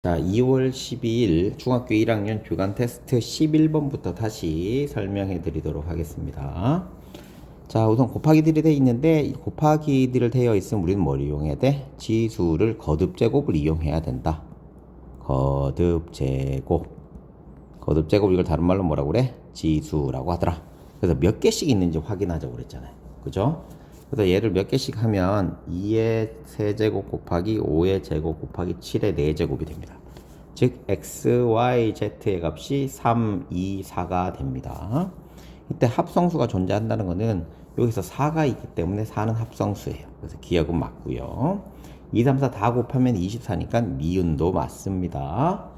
자, 2월 12일 중학교 1학년 주간 테스트 11번부터 다시 설명해 드리도록 하겠습니다. 자, 우선 곱하기들이 되어 있는데 이 곱하기들을 되어 있으면 우리는 뭘 이용해야 돼? 지수를 거듭제곱을 이용해야 된다. 거듭제곱. 거듭제곱 이걸 다른 말로 뭐라고 그래? 지수라고 하더라. 그래서 몇 개씩 있는지 확인하자고 그랬잖아요. 그죠? 그래서 얘를 몇 개씩 하면 2의 세제곱 곱하기 5의 제곱 곱하기 7의 4제곱이 됩니다. 즉 x, y, z의 값이 3, 2, 4가 됩니다. 이때 합성수가 존재한다는 것은 여기서 4가 있기 때문에 4는 합성수예요. 그래서 기억은 맞고요. 2, 3, 4 다 곱하면 24니까 니은도 맞습니다.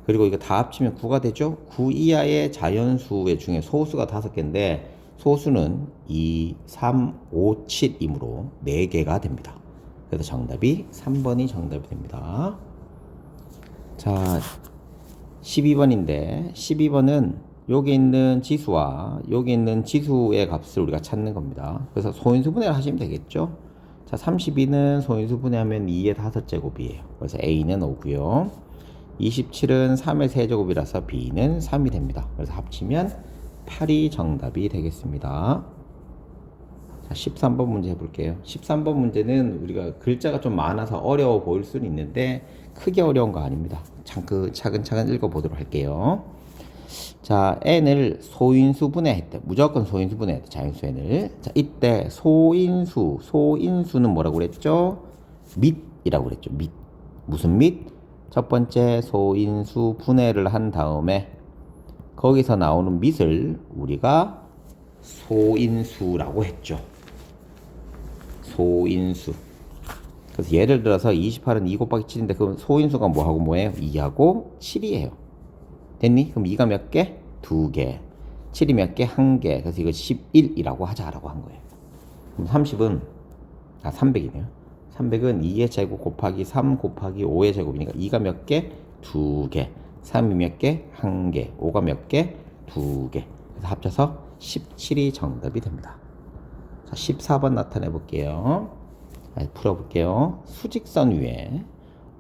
그리고 이거 다 합치면 9가 되죠. 9 이하의 자연수의 중에 소수가 5개인데 소수는 2, 3, 5, 7이므로 4개가 됩니다. 그래서 정답이 3번이 정답이 됩니다. 자, 12번인데 12번은 여기 있는 지수와 여기 있는 지수의 값을 우리가 찾는 겁니다. 그래서 소인수분해를 하시면 되겠죠. 자, 32는 소인수분해하면 2의 5제곱이에요. 그래서 A는 5고요. 27은 3의 세제곱이라서 B는 3이 됩니다. 그래서 합치면 8이 정답이 되겠습니다. 자, 13번 문제 해볼게요. 13번 문제는 우리가 글자가 좀 많아서 어려워 보일 수는 있는데 크게 어려운 거 아닙니다. 차근차근 읽어보도록 할게요. 자, n을 소인수분해 했대. 무조건 소인수분해 했대. 자연수 n을. 자, 이때 소인수는 뭐라고 그랬죠? 밑이라고 그랬죠. 밑. 무슨 밑? 첫 번째 소인수 분해를 한 다음에 거기서 나오는 밑을 우리가 소인수라고 했죠. 소인수. 그래서 예를 들어서 28은 2 곱하기 7인데 그럼 소인수가 뭐하고 뭐예요? 2하고 7이에요. 됐니? 그럼 2가 몇 개? 2개. 7이 몇 개? 1개. 그래서 이거 11이라고 하자라고 한 거예요. 그럼 30은 300이네요. 300은 2의 제곱 곱하기 3 곱하기 5의 제곱이니까 2가 몇 개? 2개. 3이 몇 개? 1개. 5가 몇 개? 2개. 그래서 합쳐서 17이 정답이 됩니다. 자, 14번 나타내 볼게요. 풀어볼게요. 수직선 위에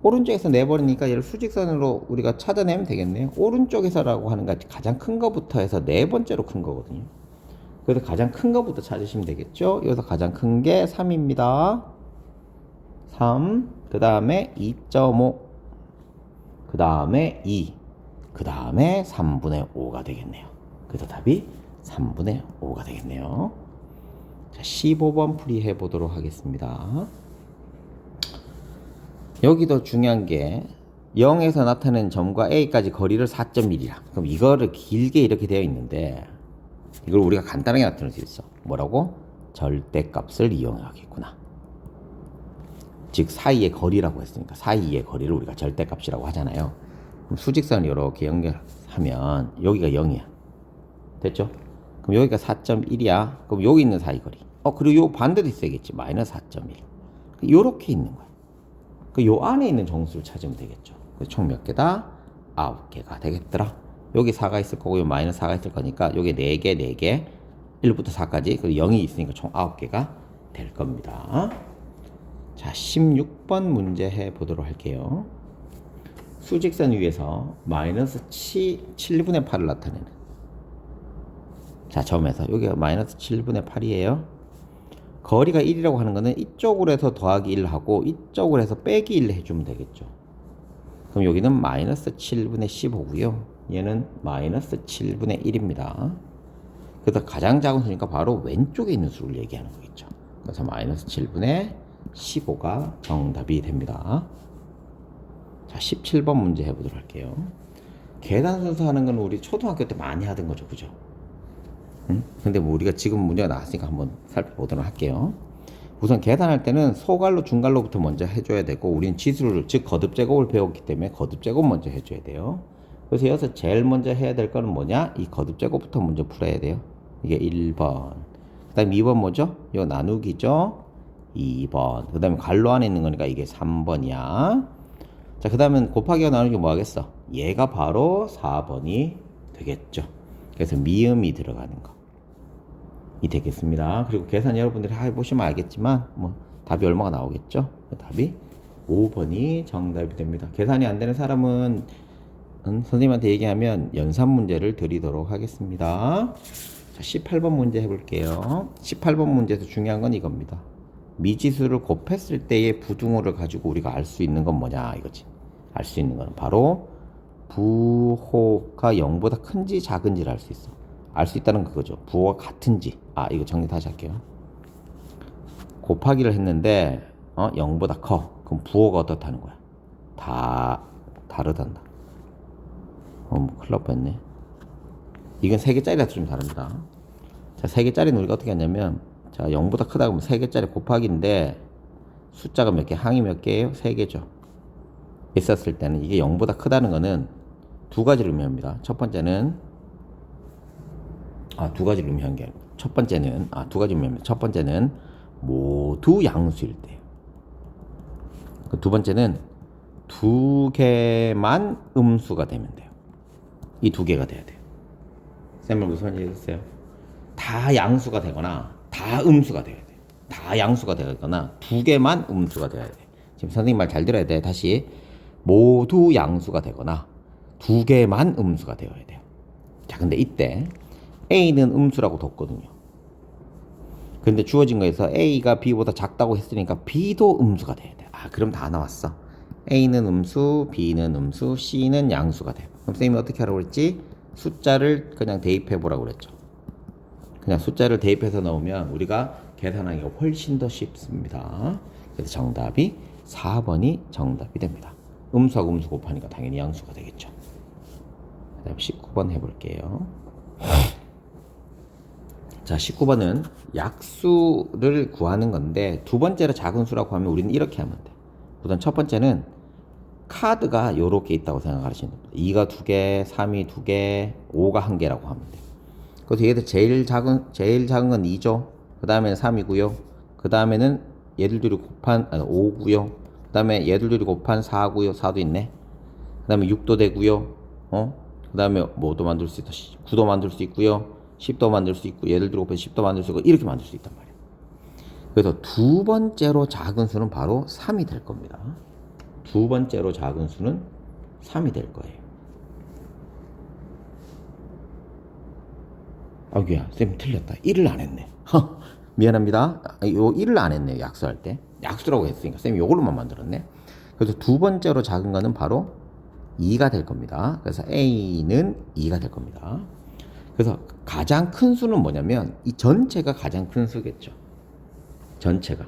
오른쪽에서 내버리니까 얘를 수직선으로 우리가 찾아내면 되겠네요. 오른쪽에서라고 하는 거 가장 큰 거부터 해서 네 번째로 큰 거거든요. 그래서 가장 큰 거부터 찾으시면 되겠죠. 여기서 가장 큰 게 3입니다. 3, 그 다음에 2.5, 그 다음에 2, 그 다음에 3분의 5가 되겠네요. 그래서 답이 3분의 5가 되겠네요. 자, 15번 풀이해 보도록 하겠습니다. 여기도 중요한 게 0에서 나타낸 점과 A까지 거리를 4.1이라. 그럼 이거를 길게 이렇게 되어 있는데 이걸 우리가 간단하게 나타낼 수 있어. 뭐라고? 절대값을 이용하겠구나. 즉 사이의 거리라고 했으니까 사이의 거리를 우리가 절대값이라고 하잖아요. 그럼 수직선을 이렇게 연결하면 여기가 0이야. 됐죠? 그럼 여기가 4.1이야. 그럼 여기 있는 사이 거리. 그리고 요 반대도 있어야겠지. 마이너스 4.1. 요렇게 있는 거야. 요 안에 있는 정수를 찾으면 되겠죠. 총 몇 개다? 9개가 되겠더라. 여기 4가 있을 거고 요 마이너스 4가 있을 거니까 요게 4개, 4개. 1부터 4까지. 그리고 0이 있으니까 총 9개가 될 겁니다. 자, 16번 문제 해 보도록 할게요. 수직선 위에서 마이너스 7분의 8을 나타내는. 자, 점에서 여기가 마이너스 7분의 8이에요. 거리가 1이라고 하는 거는 이쪽으로 해서 더하기 1 하고 이쪽으로 해서 빼기 1 해주면 되겠죠. 그럼 여기는 마이너스 7분의 15고요. 얘는 마이너스 7분의 1입니다. 그래서 가장 작은 수니까 바로 왼쪽에 있는 수를 얘기하는 거겠죠. 그래서 마이너스 7분의 15가 정답이 됩니다. 자, 17번 문제 해보도록 할게요. 계산 순서 하는 건 우리 초등학교 때 많이 하던 거죠. 그죠? 근데 뭐 우리가 지금 문제가 나왔으니까 한번 살펴보도록 할게요. 우선 계산할 때는 소갈로 중갈로부터 먼저 해줘야 되고 우리는 지수를 즉 거듭제곱을 배웠기 때문에 거듭제곱 먼저 해줘야 돼요. 그래서 여기서 제일 먼저 해야 될 거는 뭐냐? 이 거듭제곱부터 먼저 풀어야 돼요. 이게 1번. 그 다음에 2번 뭐죠? 이거 나누기죠? 2번. 그 다음에 갈로 안에 있는 거니까 이게 3번이야. 자, 그 다음에 곱하기와 나누기 뭐 하겠어? 얘가 바로 4번이 되겠죠. 그래서 미음이 들어가는 거. 이 되겠습니다. 그리고 계산 여러분들이 해보시면 알겠지만 뭐 답이 얼마가 나오겠죠? 답이 5번이 정답이 됩니다. 계산이 안 되는 사람은 선생님한테 얘기하면 연산 문제를 드리도록 하겠습니다. 자, 18번 문제 해볼게요. 18번 문제에서 중요한 건 이겁니다. 미지수를 곱했을 때의 부등호를 가지고 우리가 알 수 있는 건 뭐냐 이거지. 알 수 있는 건 바로 부호가 0보다 큰지 작은지를 알 수 있어. 알 수 있다는 그거죠. 부호가 같은지. 이거 정리 다시 할게요. 곱하기를 했는데 0보다 커. 그럼 부호가 어떻다는 거야? 다 다르단다. 큰일 날 뻔했네. 이건 3개짜리라서 좀 다릅니다. 자, 3개짜리는 우리가 어떻게 하냐면, 자, 0보다 크다 그러면 3개짜리 곱하기인데, 숫자가 몇 개, 항이 몇 개예요? 3개죠. 있었을 때는 이게 0보다 크다는 거는 두 가지를 의미합니다. 첫 번째는, 두 가지를 의미한 게 아니고, 첫 번째는, 두 가지 의미합니다. 첫 번째는 모두 양수일 때. 두 번째는 두 개만 음수가 되면 돼요. 이 두 개가 돼야 돼요. 쌤은 무슨 말인지 해주세요. 다 양수가 되거나 다 음수가 돼야 돼요. 다 양수가 되거나 두 개만 음수가 돼야 돼. 지금 선생님 말 잘 들어야 돼. 다시 모두 양수가 되거나 두 개만 음수가 되어야 돼요. 자, 근데 이때 A는 음수라고 뒀거든요. 근데 주어진 거에서 A가 B보다 작다고 했으니까 B도 음수가 돼야 돼. 그럼 다 나왔어. A는 음수, B는 음수, C는 양수가 돼요. 그럼 선생님이 어떻게 하라고 그랬지? 숫자를 그냥 대입해 보라고 그랬죠. 그냥 숫자를 대입해서 넣으면 우리가 계산하기가 훨씬 더 쉽습니다. 그래서 정답이 4번이 정답이 됩니다. 음수하고 음수 곱하니까 당연히 양수가 되겠죠. 그 다음 19번 해볼게요. 자, 19번은 약수를 구하는 건데 두 번째로 작은 수라고 하면 우리는 이렇게 하면 돼. 우선 첫 번째는 카드가 요렇게 있다고 생각하시면 됩니다. 2가 2개, 3이 2개, 5가 1개라고 하면 돼. 그래서 얘들 제일 작은 건 2죠. 그 다음에는 3이고요. 그 다음에는 얘들들이 곱한 5고요. 그 다음에 얘들들이 곱한 4고요. 4도 있네. 그 다음에 6도 되고요. 그 다음에 뭐도 만들 수 있다. 9도 만들 수 있고요. 10도 만들 수 있고 얘들들이 곱한 10도 만들 수 있고 이렇게 만들 수 있단 말이에요. 그래서 두 번째로 작은 수는 바로 3이 될 겁니다. 두 번째로 작은 수는 3이 될 거예요. 아이고야, 쌤 틀렸다. 1을 안 했네. 미안합니다. 요 1을 안 했네. 약수할 때. 약수라고 했으니까 쌤이 요걸로만 만들었네. 그래서 두 번째로 작은 거는 바로 2가 될 겁니다. 그래서 A는 2가 될 겁니다. 그래서 가장 큰 수는 뭐냐면 이 전체가 가장 큰 수겠죠. 전체가.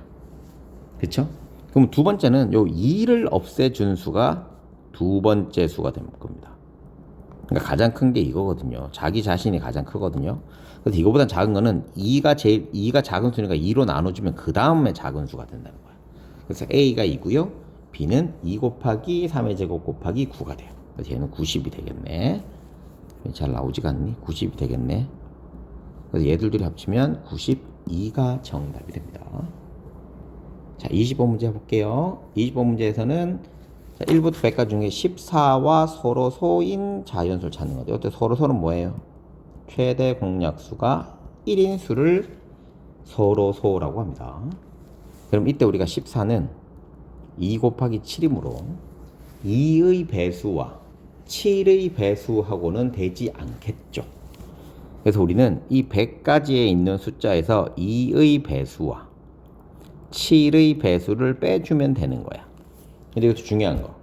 그쵸? 그럼 두 번째는 요 2를 없애준 수가 두 번째 수가 될 겁니다. 그러니까 가장 큰 게 이거거든요. 자기 자신이 가장 크거든요. 그래서 이거보다 작은 거는 2가 작은 수니까 2로 나눠주면 그 다음에 작은 수가 된다는 거야. 그래서 A가 2고요. B는 2 곱하기 3의 제곱 곱하기 9가 돼요. 그래서 얘는 90이 되겠네. 잘 나오지가 않니? 90이 되겠네. 그래서 얘들들이 합치면 92가 정답이 됩니다. 자, 20번 문제 해볼게요. 20번 문제에서는 1부터 100까지 중에 14와 서로 소인 자연수를 찾는 거죠. 이때 서로 소는 뭐예요? 최대 공약수가 1인 수를 서로 소라고 합니다. 그럼 이때 우리가 14는 2 곱하기 7이므로 2의 배수와 7의 배수하고는 되지 않겠죠. 그래서 우리는 이 100가지에 있는 숫자에서 2의 배수와 7의 배수를 빼주면 되는 거야. 근데 이것도 중요한 거.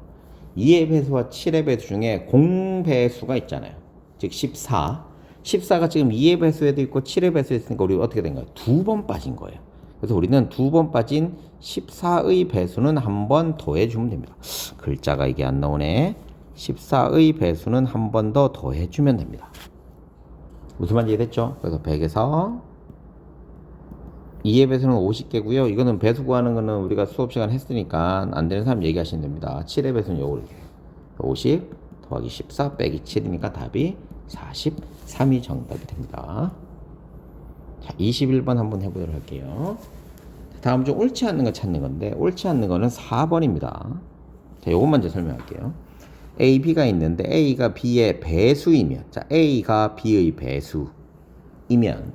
2의 배수와 7의 배수 중에 공배수가 있잖아요. 즉 14. 14가 지금 2의 배수에도 있고 7의 배수에 있으니까 우리 어떻게 된 거예요? 두 번 빠진 거예요. 그래서 우리는 두 번 빠진 14의 배수는 한 번 더해주면 됩니다. 글자가 이게 안 나오네. 14의 배수는 한 번 더 더해주면 됩니다. 무슨 말인지 이해됐죠? 그래서 100에서 2의 배수는 50개고요. 이거는 배수 구하는 거는 우리가 수업 시간 했으니까 안 되는 사람 얘기하시면 됩니다. 7의 배수는 요걸 50 더하기 14 빼기 7이니까 답이 43이 정답이 됩니다. 자, 21번 한번 해보도록 할게요. 다음 중 옳지 않는 거 찾는 건데 옳지 않는 거는 4번입니다. 자, 요것만 이제 설명할게요. A, B가 있는데 A가 B의 배수이면, 자, A가 B의 배수이면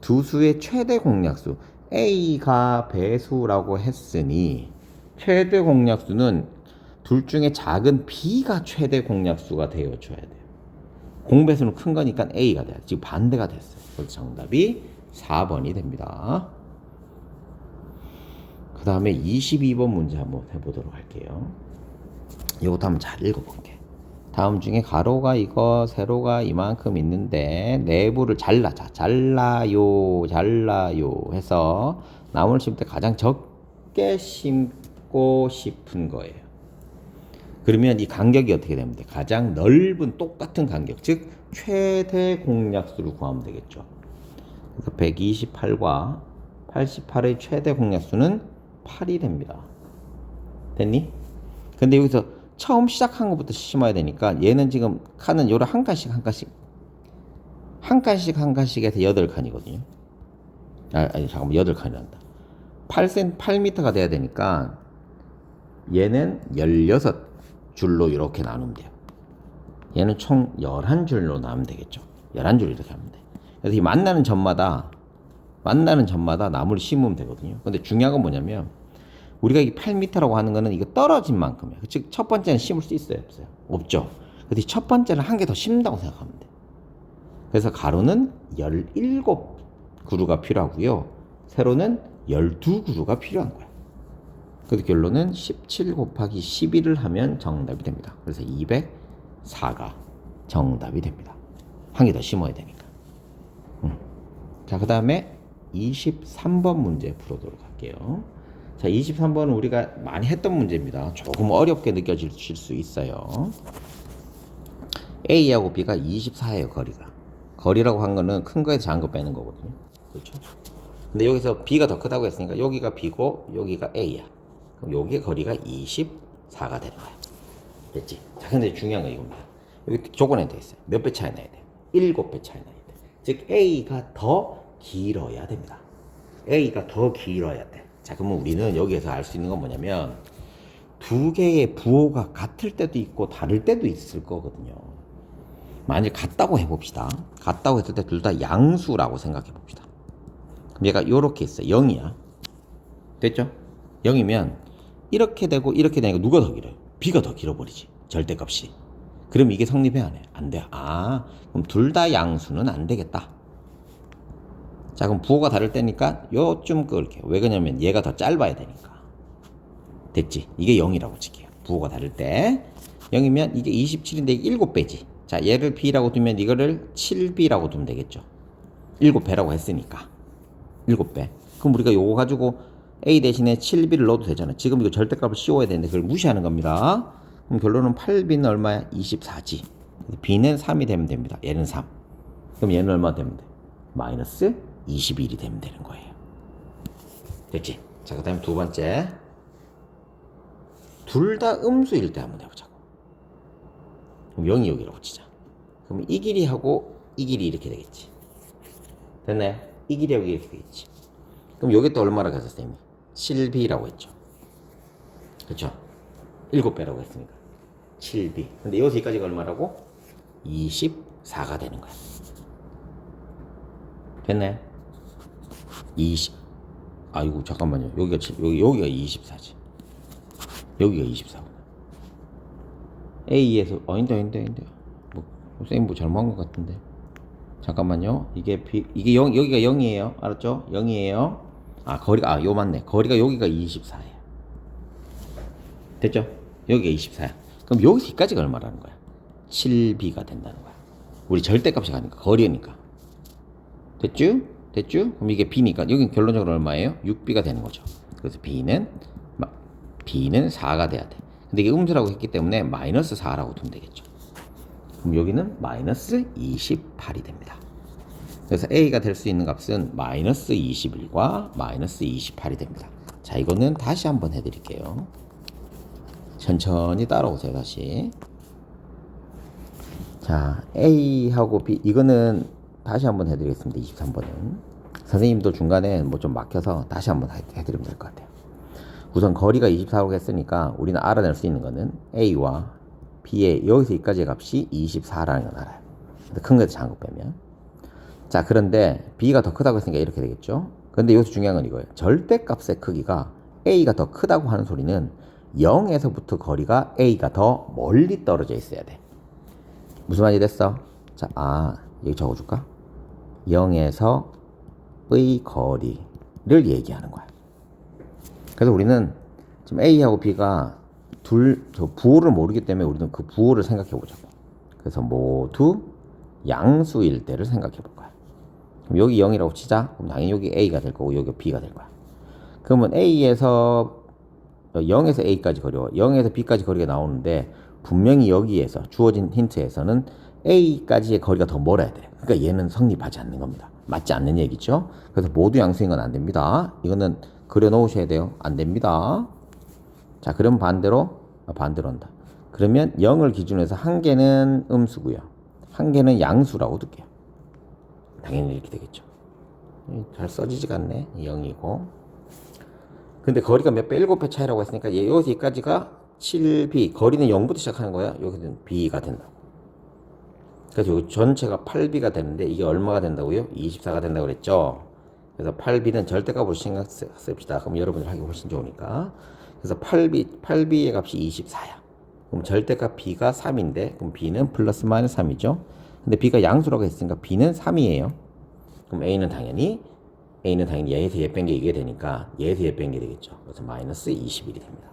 두 수의 최대 공약수 A가 배수라고 했으니 최대 공약수는 둘 중에 작은 B가 최대 공약수가 되어줘야 돼요. 공배수는 큰 거니까 A가 돼요. 지금 반대가 됐어요. 그래서 정답이 4번이 됩니다. 그 다음에 22번 문제 한번 해보도록 할게요. 이것도 한번 잘 읽어볼게. 다음 중에 가로가 이거, 세로가 이만큼 있는데 내부를 잘라자. 잘라요, 잘라요 해서 나무를 심을 때 가장 적게 심고 싶은 거예요. 그러면 이 간격이 어떻게 되면 돼? 가장 넓은 똑같은 간격, 즉 최대 공약수를 구하면 되겠죠. 그래서 128과 88의 최대 공약수는 8이 됩니다. 됐니? 근데 여기서 처음 시작한 것부터 심어야 되니까 얘는 지금 칸은 요를 한 칸씩 한 칸씩 해서 8칸이거든요. 아니 잠깐만 8칸이란다. 8m가 돼야 되니까 얘는 16줄로 이렇게 나누면 돼요. 얘는 총 11줄로 나누면 되겠죠. 11줄 이렇게 하면 돼. 그래서 이 만나는 점마다 나무를 심으면 되거든요. 근데 중요한 건 뭐냐면 우리가 이 8m라고 하는 거는 이거 떨어진 만큼이에요. 즉 첫 번째는 심을 수 있어요, 없어요? 없죠. 근데 첫 번째는 한 개 더 심는다고 생각하면 돼. 그래서 가로는 17그루가 필요하고요. 세로는 12그루가 필요한 거예요. 그래서 결론은 17 곱하기 11을 하면 정답이 됩니다. 그래서 204가 정답이 됩니다. 한 개 더 심어야 되니까. 자, 그 다음에 23번 문제 풀어보도록 할게요. 자, 23번은 우리가 많이 했던 문제입니다. 조금 어렵게 느껴질 수 있어요. A하고 B가 24예요, 거리가. 거리라고 한 거는 큰 거에서 작은 거 빼는 거거든요. 그렇죠? 근데 여기서 B가 더 크다고 했으니까 여기가 B고 여기가 A야. 그럼 여기의 거리가 24가 되는 거야. 됐지? 자, 근데 중요한 건 이겁니다. 여기 조건에 되어 있어요. 몇 배 차이 나야 돼? 7배 차이 나야 돼. 즉 A가 더 길어야 됩니다. A가 더 길어야 돼. 자, 그러면 우리는 여기에서 알 수 있는 건 뭐냐면 두 개의 부호가 같을 때도 있고 다를 때도 있을 거거든요. 만약 같다고 해봅시다. 같다고 했을 때 둘 다 양수라고 생각해 봅시다. 그럼 얘가 이렇게 있어요. 0이야. 됐죠? 0이면 이렇게 되고 이렇게 되니까 누가 더 길어요? B가 더 길어버리지. 절대값이. 그럼 이게 성립해 안 해? 안 돼. 아, 그럼 둘 다 양수는 안 되겠다. 자, 그럼 부호가 다를 때니까 요쯤 끌게요. 왜 그러냐면 얘가 더 짧아야 되니까. 됐지? 이게 0이라고 칠게요. 부호가 다를 때 0이면 이게 27인데 이게 7배지. 자, 얘를 B라고 두면 이거를 7B라고 두면 되겠죠. 7배라고 했으니까 7배. 그럼 우리가 요거 가지고 A 대신에 7B를 넣어도 되잖아. 지금 이거 절대값을 씌워야 되는데 그걸 무시하는 겁니다. 그럼 결론은 8B는 얼마야? 24지. B는 3이 되면 됩니다. 얘는 3. 그럼 얘는 얼마 되면 돼? 마이너스 21이 되면 되는 거예요. 됐지? 자, 그 다음에 두 번째. 둘 다 음수일 때 한번 해보자고. 그럼 0이 여기라고 치자. 그럼 이 길이하고 이 길이 이렇게 되겠지. 됐네? 이 길이하고 이렇게 되겠지. 그럼 요게 또 얼마라고 했어, 쌤이? 7B라고 했죠. 그쵸? 7배라고 했으니까. 7B. 근데 여기서 여기까지가 얼마라고? 24가 되는 거야. 됐네? 20. 아이고, 잠깐만요. 여기가 24지. 여기가 24. A에서, 아닌데. 뭐, 쌤 뭐 잘못한 것 같은데. 잠깐만요. 이게 0, 여기가 0이에요. 알았죠? 0이에요. 아, 거리가, 요 맞네. 거리가 여기가 24예요. 됐죠? 여기가 24야. 그럼 여기까지가 얼마라는 거야? 7B가 된다는 거야. 우리 절대값이 가니까, 거리니까. 됐죠? 그럼 이게 B니까, 여긴 결론적으로 얼마예요? 6B가 되는 거죠. 그래서 B는 4가 돼야 돼. 근데 이게 음수라고 했기 때문에 마이너스 4라고 두면 되겠죠. 그럼 여기는 마이너스 28이 됩니다. 그래서 A가 될 수 있는 값은 마이너스 21과 마이너스 28이 됩니다. 자, 이거는 다시 한번 해드릴게요. 천천히 따라오세요, 다시. 자, A하고 B, 이거는 다시 한번 해드리겠습니다. 23번은. 선생님도 중간에 뭐 좀 막혀서 다시 한번 해드리면 될 것 같아요. 우선 거리가 24라고 했으니까 우리는 알아낼 수 있는 거는 A와 B의 여기서 여기까지의 값이 24라는 걸 알아요. 큰 거에서 작은 거 빼면. 자, 그런데 B가 더 크다고 했으니까 이렇게 되겠죠. 근데 여기서 중요한 건 이거예요. 절대값의 크기가 A가 더 크다고 하는 소리는 0에서부터 거리가 A가 더 멀리 떨어져 있어야 돼. 무슨 말이 됐어? 자, 여기 적어줄까? 0에서 의 거리를 얘기하는 거야. 그래서 우리는 지금 A하고 B가 저 부호를 모르기 때문에 우리는 그 부호를 생각해 보자고. 그래서 모두 양수일 때를 생각해 볼 거야. 그럼 여기 0이라고 치자. 그럼 당연히 여기 A가 될 거고 여기 B가 될 거야. 그러면 A에서 0에서 A까지 거리와 0에서 B까지 거리가 나오는데 분명히 여기에서 주어진 힌트에서는 A까지의 거리가 더 멀어야 돼. 그러니까 얘는 성립하지 않는 겁니다. 맞지 않는 얘기죠. 그래서 모두 양수인 건 안 됩니다. 이거는 그려 놓으셔야 돼요. 안 됩니다. 자, 그럼 반대로 한다. 그러면 0을 기준으로 해서 한 개는 음수고요. 한 개는 양수라고 둘게요. 당연히 이렇게 되겠죠. 잘 써지지가 않네. 0이고. 근데 거리가 몇 배? 7배 차이라고 했으니까 여기서 여기까지가 7b. 거리는 0부터 시작하는 거야. 여기는 b가 된다. 그래서 여기 전체가 8b가 되는데 이게 얼마가 된다고요? 24가 된다고 그랬죠. 그래서 8b는 절대값으로 신경 씁시다. 그럼 여러분들 하기 훨씬 좋으니까. 그래서 8b의 값이 24야. 그럼 절대값 b가 3인데 그럼 b는 플러스 마이너스 3이죠. 근데 b가 양수라고 했으니까 b는 3이에요. 그럼 a는 당연히 얘에서 얘 뺀 게 이게 되니까 얘에서 얘 뺀 게 되겠죠. 그래서 마이너스 21이 됩니다.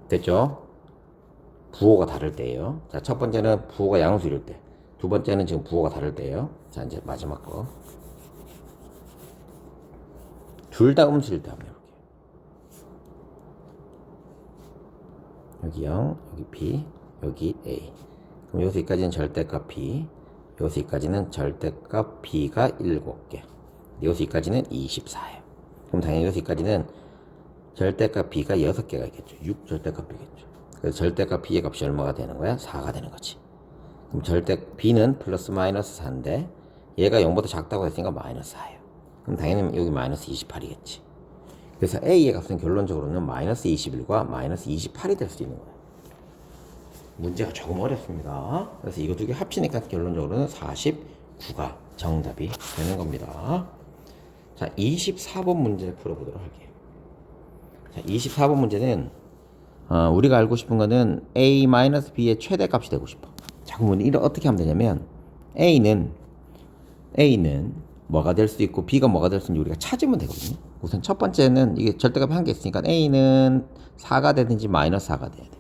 됐죠? 부호가 다를 때예요. 자, 첫 번째는 부호가 양수일 때. 두 번째는 지금 부호가 다를 때예요. 자, 이제 마지막 거. 둘 다 음수일 때 한번 해볼게요. 여기 0, 여기 B, 여기 A. 그럼 여기서 여기까지는 절대값 B, 여기서 여기까지는 절대값 B가 7개. 여기서 여기까지는 24예요. 그럼 당연히 여기서 여기까지는 절대값 B가 6개가 있겠죠. 6 절대값 B겠죠. 그래서 절대값 B의 값이 얼마가 되는 거야? 4가 되는 거지. 그럼 B는 플러스 마이너스 4인데 얘가 0보다 작다고 했으니까 마이너스 4예요. 그럼 당연히 여기 마이너스 28이겠지. 그래서 A의 값은 결론적으로는 마이너스 21과 마이너스 28이 될 수 있는 거예요. 문제가 조금 어렵습니다. 그래서 이거 두 개 합치니까 결론적으로는 49가 정답이 되는 겁니다. 자, 24번 문제 풀어보도록 할게요. 자, 24번 문제는 우리가 알고 싶은 거는 A-B의 최대값이 되고 싶어. 자, 그러면 이걸 어떻게 하면 되냐면 A는 뭐가 될 수 있고 B가 뭐가 될 수 있는지 우리가 찾으면 되거든요. 우선 첫 번째는 이게 절대값이 한 개 있으니까 A는 4가 되든지 마이너스 4가 돼야 돼.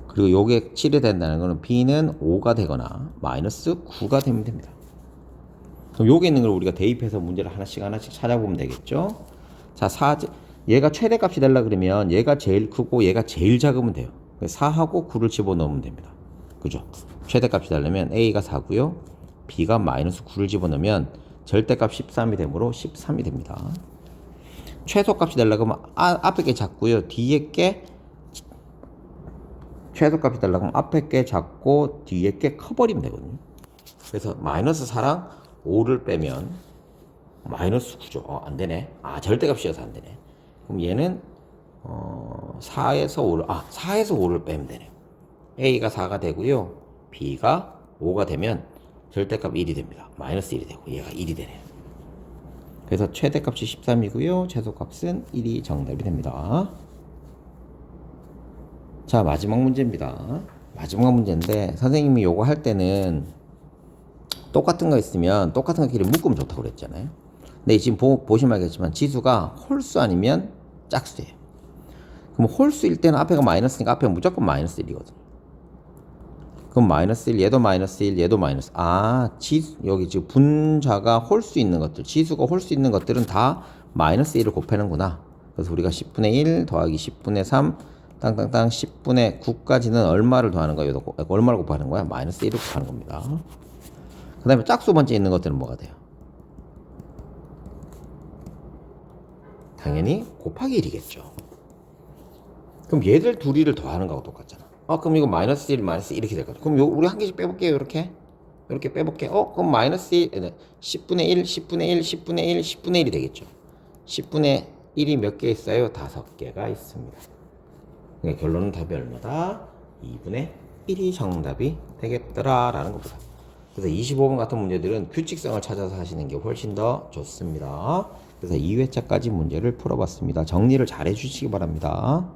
그리고 요게 7이 된다는 거는 B는 5가 되거나 마이너스 9가 되면 됩니다. 그럼 요게 있는 걸 우리가 대입해서 문제를 하나씩 찾아보면 되겠죠. 자, 얘가 최대값이 되려 그러면 얘가 제일 크고 얘가 제일 작으면 돼요. 4하고 9를 집어넣으면 됩니다. 그죠? 최대값이 되려면 A가 4고요. B가 마이너스 9를 집어넣으면 절대값 13이 되므로 13이 됩니다. 최소값이 되려고 하면 앞에 게 작고요. 뒤에 게 최소값이 되려고 하면 앞에 게 작고 뒤에 게 커버리면 되거든요. 그래서 마이너스 4랑 5를 빼면 마이너스 9죠. 안 되네. 절대값이어서 안 되네. 그럼 얘는 4에서 5를 빼면 되네. A가 4가 되고요. B가 5가 되면 절대값 1이 됩니다. 마이너스 1이 되고 얘가 1이 되네요. 그래서 최대값이 13이고요. 최소값은 1이 정답이 됩니다. 자, 마지막 문제입니다. 마지막 문제인데 선생님이 요거 할 때는 똑같은 거 있으면 똑같은 거끼리 묶으면 좋다고 그랬잖아요. 근데 지금 보시면 알겠지만 지수가 홀수 아니면 짝수예요. 그럼 홀수일 때는 앞에가 마이너스니까 앞에가 무조건 마이너스 1이거든요. 그럼 마이너스 1, 얘도 마이너스 1, 얘도 마이너스. 여기 지금 분자가 홀수 있는 것들, 지수가 홀수 있는 것들은 다 마이너스 1을 곱하는구나. 그래서 우리가 10분의 1 더하기 10분의 3 땅땅땅 10분의 9까지는 얼마를 더하는 거예요? 얼마를 곱하는 거야? 마이너스 1을 곱하는 겁니다. 그 다음에 짝수 번째 있는 것들은 뭐가 돼요? 당연히 곱하기 1이겠죠. 그럼 얘들 둘이를 더하는 거하고 똑같잖아. 그럼 이거 마이너스 1, 마이너스 1 이렇게 될 거죠. 그럼 우리 한 개씩 빼볼게요. 이렇게 빼볼게요. 그럼 마이너스 1, 10분의 1, 10분의 1, 10분의 1, 10분의 1이 되겠죠. 10분의 1이 몇 개 있어요? 5개가 있습니다. 그러니까 결론은 답이 얼마다? 2분의 1이 정답이 되겠더라라는 겁니다. 그래서 25번 같은 문제들은 규칙성을 찾아서 하시는 게 훨씬 더 좋습니다. 그래서 2회차까지 문제를 풀어봤습니다. 정리를 잘 해주시기 바랍니다.